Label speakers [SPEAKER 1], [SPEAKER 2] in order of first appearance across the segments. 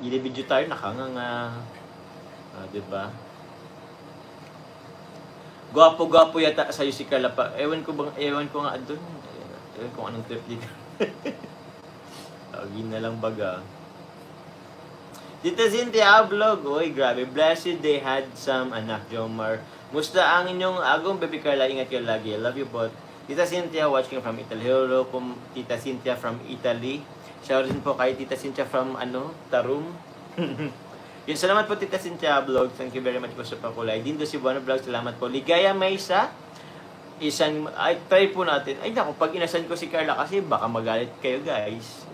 [SPEAKER 1] Video tayo, nakanganga. Diba? Gwapo-gwapo yata sa'yo si Carla pa. Ewan ko nga doon. Ewan ko anong trip dito. Tawagin na lang baga. Tita Cynthia vlog. Uy, grabe. Blessed they had some anak, Jomar. Musta ang inyong agong baby Carla? Ingat kayo lagi. I love you both. Tita Cynthia watching from Italy. Hello po, Tita Cynthia from Italy. Shout din po kay Tita Cynthia from Tarum. Yun, salamat po Tita Cynthia vlog. Thank you very much po sa pakulay. Dindo si Buano vlog. Salamat po. Ligaya Maysa. Ay, try po natin. Ay, naku, pag inasan ko si Carla kasi baka magalit kayo, guys.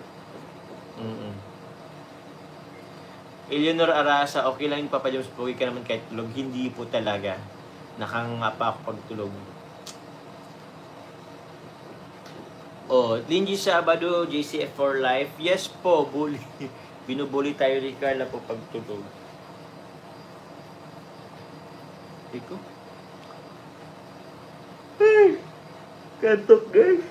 [SPEAKER 1] Eleanor Arasa, okay lang yung Papa Jones, pogi ka naman kahit tulog. Hindi po talaga. Nakanganga pa ako pag tulog. Linji Sabado, JCF for life. Yes po, bully. Binubuli tayo ni Carla po pag tulog. Iko? Ay, kantok guys.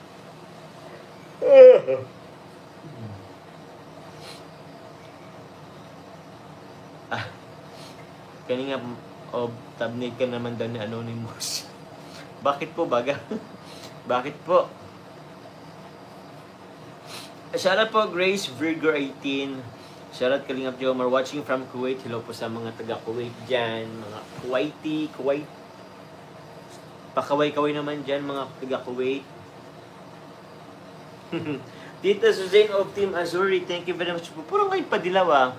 [SPEAKER 1] Kanina thumbnail ka naman daw ni Anonymous. Bakit po baga? Bakit po? Shoutout po Grace Virgo 18. Shoutout Kalingap Jomar watching from Kuwait. Hello po sa mga taga Kuwait dyan. Mga Kuwait. Pakaway-kaway naman dyan mga taga Kuwait. Tita Suzanne of Team Azuri. Thank you very much po. Puro ngayon padilaw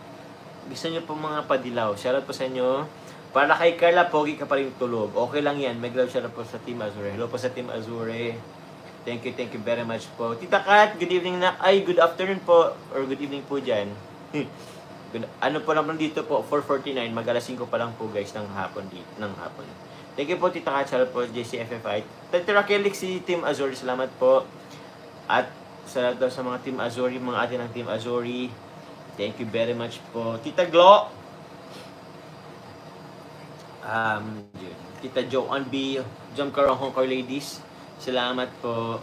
[SPEAKER 1] Gusto nyo po mga padilaw. Shoutout po sa inyo. Para kay Carla, pogi ka pa rin tulog. Okay lang yan. May love shoutout po sa Team Azure. Hello po sa Team Azure. Thank you very much po. Tita Kat, good evening na. Ay, good afternoon po. Or good evening po dyan. Ano po lang dito po, 4:49. Mag-alas 5 pa lang po guys ng hapon. Thank you po Tita Kat. Shoutout po JCFFI. Tita Raquel, si Team Azure. Salamat po. At salamat sa mga Team Azure, mga atin ng Team Azure. Thank you very much po. Tita Glo. Tita Joanne B. Jump Car Hong Kong Ladies. Salamat po.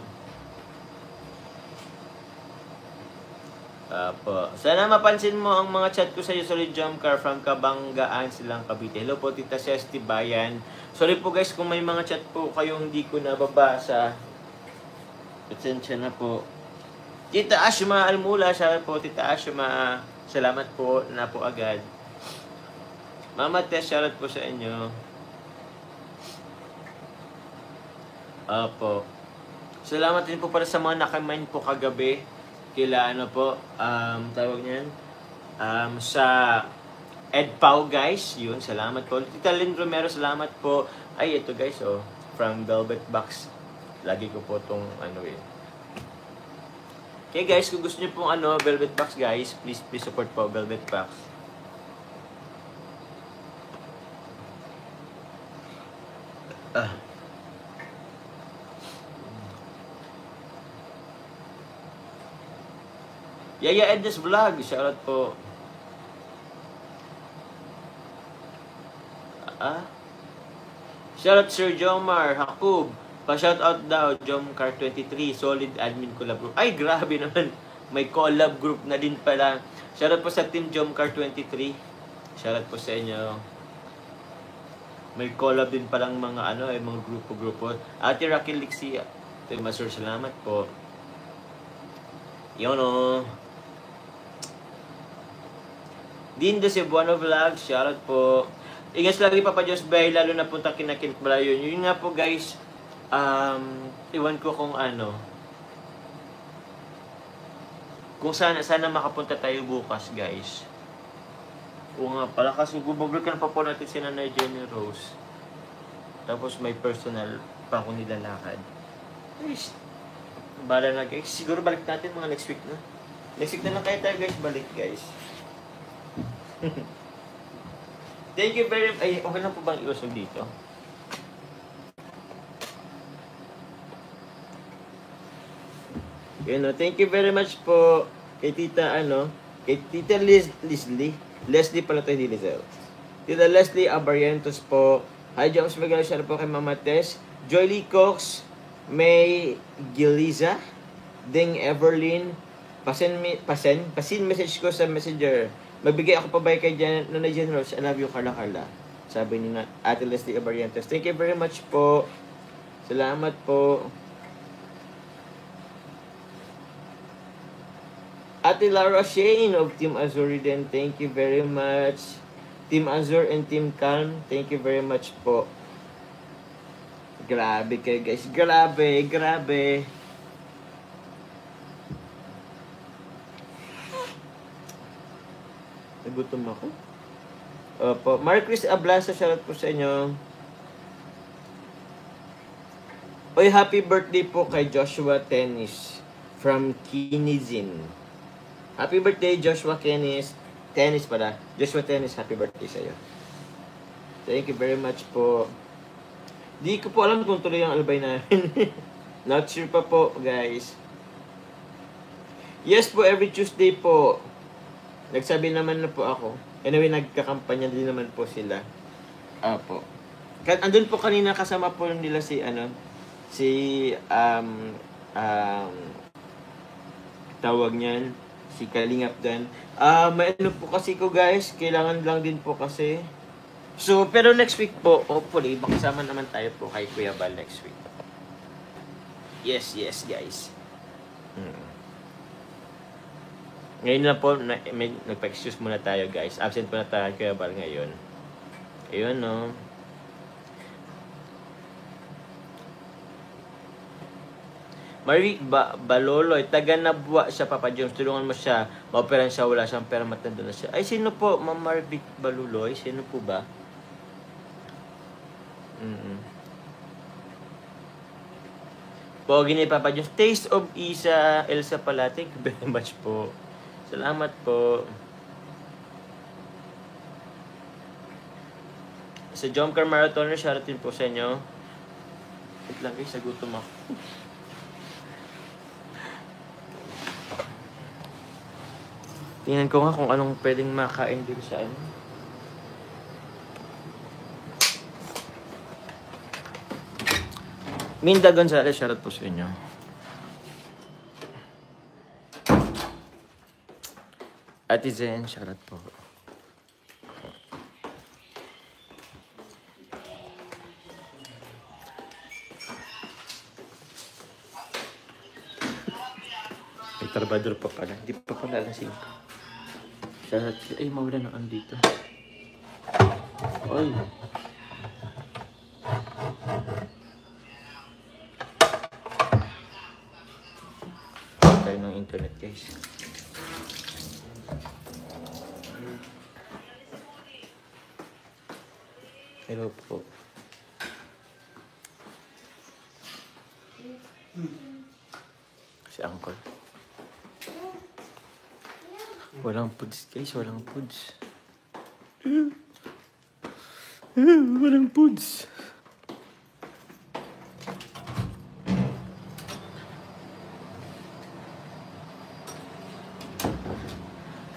[SPEAKER 1] Sana mapansin mo ang mga chat ko sa iyo. Solid Jump Car from Kabanggaan, Silang Cavite. Hello po Tita Sesti Bayan. Sorry po guys kung may mga chat po kayong hindi ko nababasa. Pasensya na po. Tita Ashma Almula, siya po, Tita Ashma, salamat po na po agad. Mama Tess, shoutout po sa inyo. Opo. Salamat din po para sa mga nakamain po kagabi. Kila tawag niyan? Sa EdPow guys, yun, salamat po. Tita Lynn Romero, salamat po. Ay, ito guys, from Velvet Box. Lagi ko po itong Okay guys, kung gusto niyo pong Velvet Box guys, please support po Velvet Box. Yaya Ednes Vlog, shoutout po. Shoutout Sir Jomar Hakub. Pa-shoutout daw, Jomcar23, solid admin collab group. Ay, grabe naman. May collab group na din pala. Shoutout po sa team Jomcar23. Shoutout po sa inyo. May collab din palang mga mga grupo-grupo. Ate Raquel Lixia. Masur, salamat po. Yun Dindo si Buano Vlog, shoutout po. Ingat lagi Papa Diyos Bay, lalo na punta kinakint Malayo. Yun nga po guys. Iwan ko kung kung sana makapunta tayo bukas guys. O nga pala kasi bubuglukan pa po natin si Nanay Jenny Rose. Tapos may personal pa akong nilalakad. Guys, bala na guys. Siguro balik natin mga next week na. Next week na lang kayo tayo guys, balik guys. Thank you very much. Ay, okay lang po bang iusog dito? Thank you very much po kay Tita kay Tita Leslie pala tayo din Lizelle. Tita Leslie Abarientos po. Hi Joms, magandang share po kay Mama Tess. Joy Lee Cox, May Giliza, Ding Everlyn, Pasin message ko sa messenger. Magbigay ako pa ba kay Nanay Jen Rose? I love you, Carla Carla. Sabi ni Ate Leslie Abarientos. Thank you very much po. Salamat po. Ate Lara Shane of Team Azure din. Thank you very much. Team Azure and Team Calm. Thank you very much po. Grabe kayo guys. Grabe. Nagutom ako. Opo. Marcris Ablasa, shoutout po sa inyo. Oy, happy birthday po kay Joshua Tennis from Kinizin. Happy birthday, Joshua Tennis. Joshua Tennis, happy birthday sa'yo. Thank you very much po. Di ko po alam kung tuloy ang albay namin. Not sure pa po, guys. Yes po, every Tuesday po. Nagsabi naman na po ako. Anyway, nagkakampanya din naman po sila. Apo. Andun po kanina kasama po nila si tawag niyan, si Kalingap Dan. May ano po kasi ko guys, kailangan lang din po kasi. So, pero next week po, hopefully, makasama naman tayo po kay Kuya Bal next week. Yes, guys. Ngayon na po, nagpa-excuse muna tayo guys. Absent po na tayo Kuya Bal ngayon. Ayun no. Marie Baloloy, taga Nabwa siya, Papa Jones. Tulungan mo siya. Maoperan siya, wala siyang pera, matanda na siya. Ay, sino po? Ma'am Marvic Baloloy? Sino po ba? Pogi ni Papa Jones. Taste of Isa, Elsa pala. Thank you very much po. Salamat po. Sa Jomcar Marathoner, shoutout din po sa inyo. Wait lang guys, nagutom ako. Tingnan ko nga kung anong pwedeng makain dito sa ano. Minda Gonzalez, shoutout po sa inyo. Ate Zen, shoutout po. May trabador pa pala. Hindi pa pala alas 5. Ay, mawala na andito. Ay. Tayo ng internet, guys. Hello po. Si Uncle. Walang foods, guys. Walang foods. Walang foods.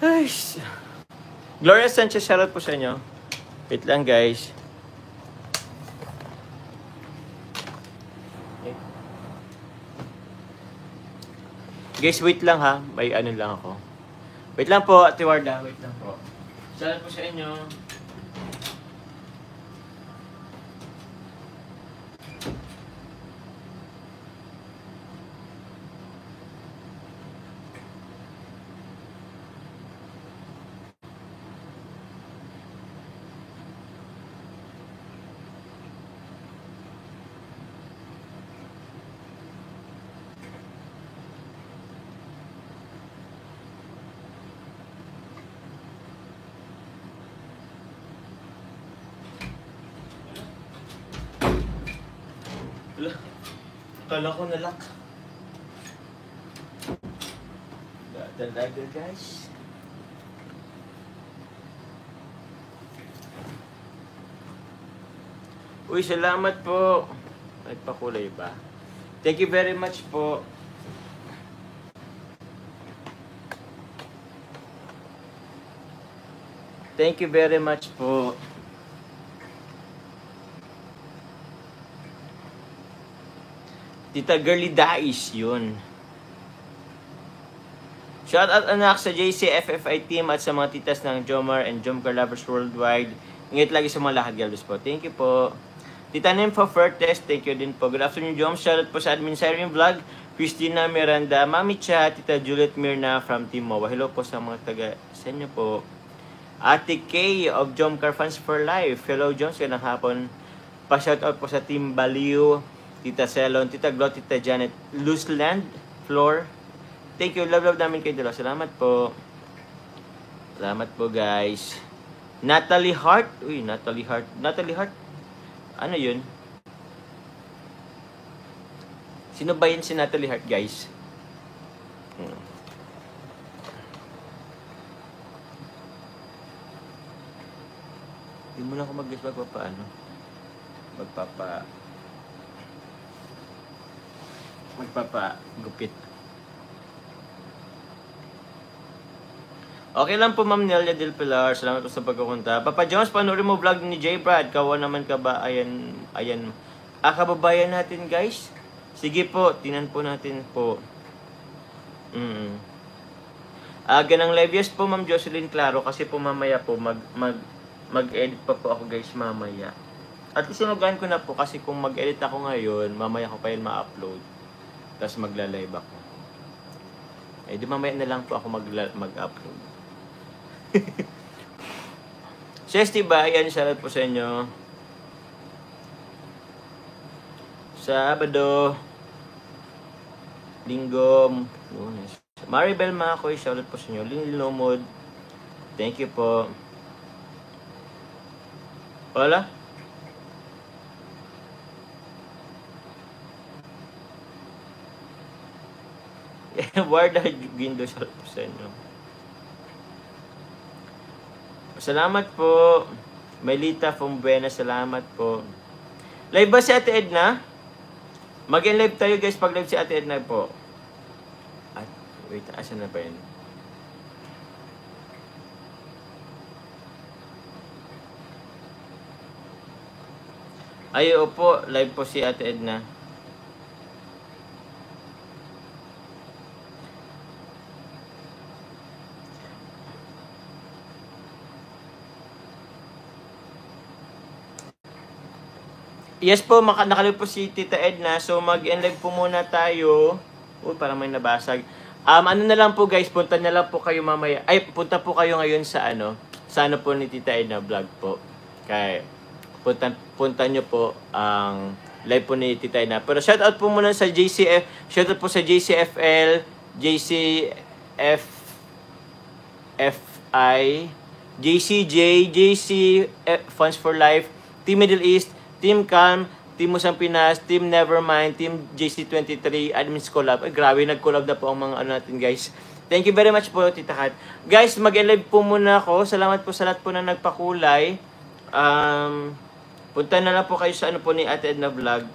[SPEAKER 1] Ay, Gloria Sanchez, shoutout po sa inyo. Wait lang, guys. Guys, wait lang ha. May ano lang ako. Wait lang po, Ate Warda. Wait lang po. Shoutout po sa inyo. Kala ko nalak. Dalaga, guys. Uy, salamat po. May pakulay ba? Thank you very much po. Thank you very much po. Tita Girly Dais, yun. Shout out anak sa JCFFI team at sa mga titas ng Jomar and Jomcar lovers worldwide. Ingat lagi sa mga lahat, galbs po. Thank you po. Tita Nympho Fertes, thank you din po. Good afternoon, Jom. Shout out po sa Admin Siren Vlog, Christina Miranda, Mami Cha, Tita Juliet Mirna from Team MOA. Hello po sa mga taga sa inyo po. Ate Kay of Jomcar Fans for Life. Hello, Joms. Ganang hapon. Pa-shout out po sa Team Baliw, Tita Celon, Tita Glo, Tita Janet, Luzland, Floor. Thank you. Love namin kayo dalawa. Salamat po. Salamat po, guys. Natalie Hart. Uy, Natalie Hart. Natalie Hart? Ano yun? Sino ba yun si Natalie Hart, guys? Hindi mo na ako mag-guess magpapaano. Magpapagupit. Okay lang po, Ma'am Nelia Del Pilar. Salamat po sa pagkukunta. Papa Jones, panoorin mo vlog ni J. Brad. Kawa naman ka ba? Ayan. Kababayan natin, guys. Sige po, tinan po natin po. Ganang live. Yes po, Ma'am Jocelyn Claro. Kasi po mamaya po, mag-edit pa po ako, guys, mamaya. At isinugan ko na po kasi kung mag-edit ako ngayon, mamaya ko pa yun ma-upload. Tapos magla-live ako. Eh, di mamaya na lang po ako mag-upload. Sesti ba? Ayan, shoutout po sa inyo. Sabado, Linggo, Lunes. Maribel Makoy, shoutout po sa inyo. Linilomod, thank you po. Wala? Warda Gindo, shoutout po sa inyo. Salamat po. Melita from Buena, salamat po. Live ba si Ate Edna? Mag-live tayo, guys, pag live si Ate Edna po. At, wait, asan na ba yun? Ay, opo, live po si Ate Edna. Yes po, nakalive po si Tita Edna. So, mag-live po muna tayo. Parang may nabasag. Ano na lang po, guys, punta na lang po kayo mamaya. Ay, punta po kayo ngayon sa ano po ni Tita Edna vlog po. Kaya, punta nyo po ang live po ni Tita Edna. Pero shoutout po muna sa JCF. Shoutout po sa JCFL, JCFFI, JCJ, JC Funds for Life, Team Middle East, Team Calm, Team Musang Pinas, Team Nevermind, Team JC23, Admins Collab. Ay, grabe, nag-collab na po ang mga natin, guys. Thank you very much po, Tita Kat. Guys, mag-live po muna ako. Salamat po sa lahat po na nagpakulay. Punta na lang po kayo sa po ni Ate Edna vlog.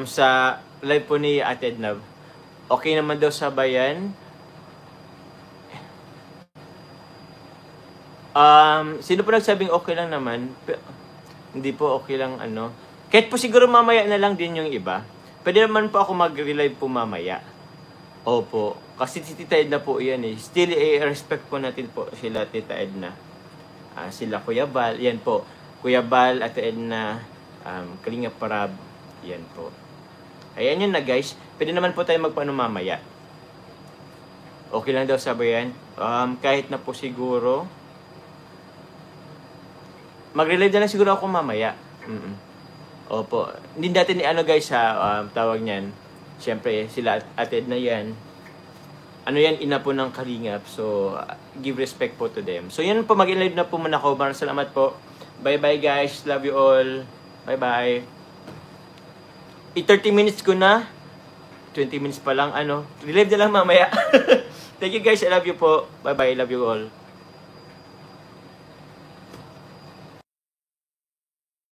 [SPEAKER 1] Sa live po ni Ate Edna. Okay naman daw sa bayan. Sino po nagsabing okay lang naman? Hindi po okay lang Kahit po siguro mamaya na lang din yung iba. Pwede naman po ako mag-relive po mamaya. Opo. Kasi si Tita Edna po yan eh. Still, respect po natin po sila Tita Edna. Sila Kuya Bal. Yan po. Kuya Bal, Ate Edna, Kalinga Parab. Yan po. Ayan yun na, guys. Pwede naman po tayo magpaano mamaya. Okay lang daw sabi yan. Kahit na po siguro mag-relive na lang siguro ako mamaya. Opo. Hindi natin guys tawag niyan. Siyempre, sila Ate Edna yan. Yan, ina po ng Kalingap. So, give respect po to them. So, yan po, mag-live na po muna ako. Maraming salamat po. Bye-bye, guys. Love you all. Bye-bye. 30 minutes ko na. 20 minutes pa lang, Relive na lang mamaya. Thank you, guys. I love you po. Bye-bye. Love you all.